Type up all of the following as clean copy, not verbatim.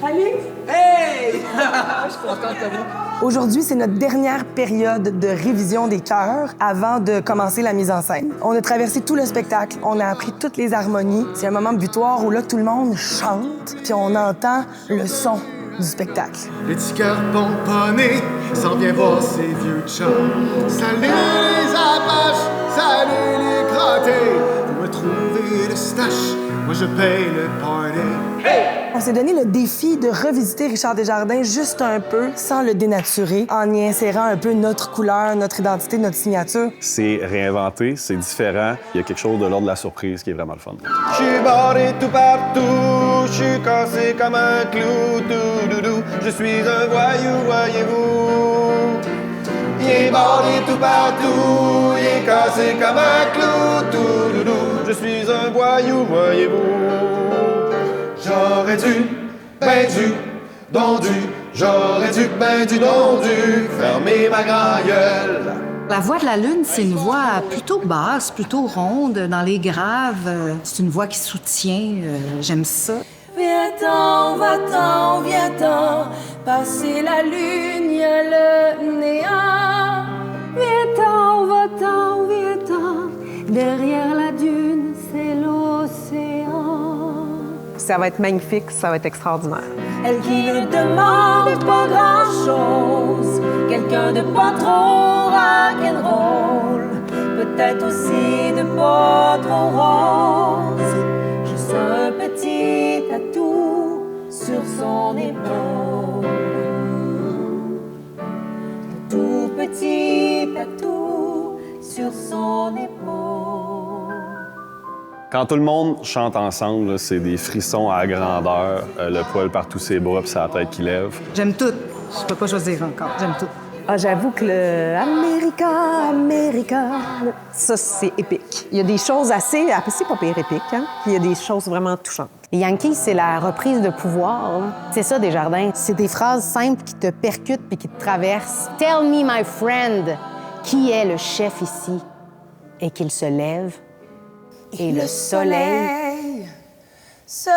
Salut! Hey! Je suis contente de vous. Aujourd'hui, c'est notre dernière période de révision des chœurs avant de commencer la mise en scène. On a traversé tout le spectacle, on a appris toutes les harmonies. C'est un moment butoir où là, tout le monde chante, puis on entend le son du spectacle. Les petits cœurs pomponnés s'en vient voir ces vieux chums. Salut les apaches, salut les crottés. Vous me trouvez le stash, moi je paye le party. Hey! On s'est donné le défi de revisiter Richard Desjardins juste un peu, sans le dénaturer, en y insérant un peu notre couleur, notre identité, notre signature. C'est réinventé, c'est différent. Il y a quelque chose de l'ordre de la surprise qui est vraiment le fun. Je suis barré tout partout, je suis cassé comme un clou, tout doudou. Je suis un voyou, voyez-vous. Il est barré tout partout, il est cassé comme un clou, tout doudou. Je suis un voyou, voyez-vous. J'aurais dû, j'aurais dû, fermer ma grand gueule. La voix de la lune, c'est une voix plutôt basse, plutôt ronde, dans les graves. C'est une voix qui soutient. J'aime ça. Viens-t'en, va-t'en, viens-t'en, passer la lune, y a le néant. Viens-t'en, va-t'en, viens-t'en, derrière la dune, c'est l'océan. Ça va être magnifique, ça va être extraordinaire. Elle qui ne demande pas grand-chose, quelqu'un de pas trop rock'n'roll, peut-être aussi de pas trop rose. Juste un petit tatou sur son épaule, un tout petit tatou sur son épaule. Quand tout le monde chante ensemble, là, c'est des frissons à grandeur, le poil par tous ses bras puis sa tête qui lève. J'aime tout. Je peux pas choisir encore. J'aime tout. Ah, j'avoue que le America, America, ça, c'est épique. Il y a des choses assez c'est pas pire épique, hein? Puis il y a des choses vraiment touchantes. Yankee, c'est la reprise de pouvoir. Hein. C'est ça, Desjardins. C'est des phrases simples qui te percutent puis qui te traversent. Tell me, my friend, qui est le chef ici? Et qu'il se lève. Et le soleil se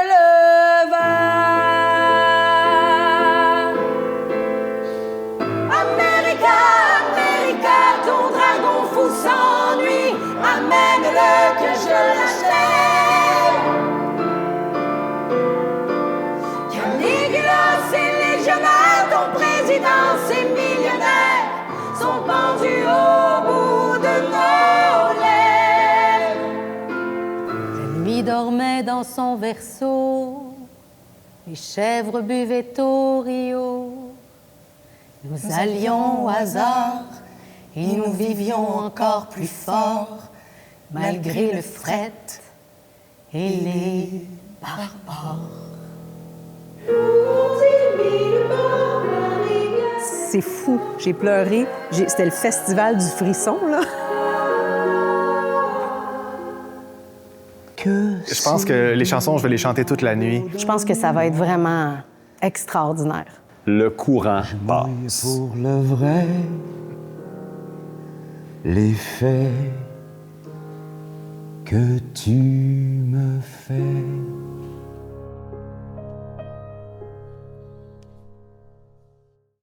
leva. America, America, ton dragon fou s'ennuie. Amène-le que je l'achète. Caligula, c'est légionnaire, ton président, c'est millionnaire, sont pendus au bout de nos lèvres. Lui dormait dans son berceau, les chèvres buvaient au rio. Nous allions au hasard et nous vivions encore plus fort, malgré le fret et les barbares. C'est fou. J'ai pleuré. C'était le festival du frisson, là. Je pense que les chansons, je vais les chanter toute la nuit. Je pense que ça va être vraiment extraordinaire. Le courant passe. Pour le vrai, les faits que tu me fais.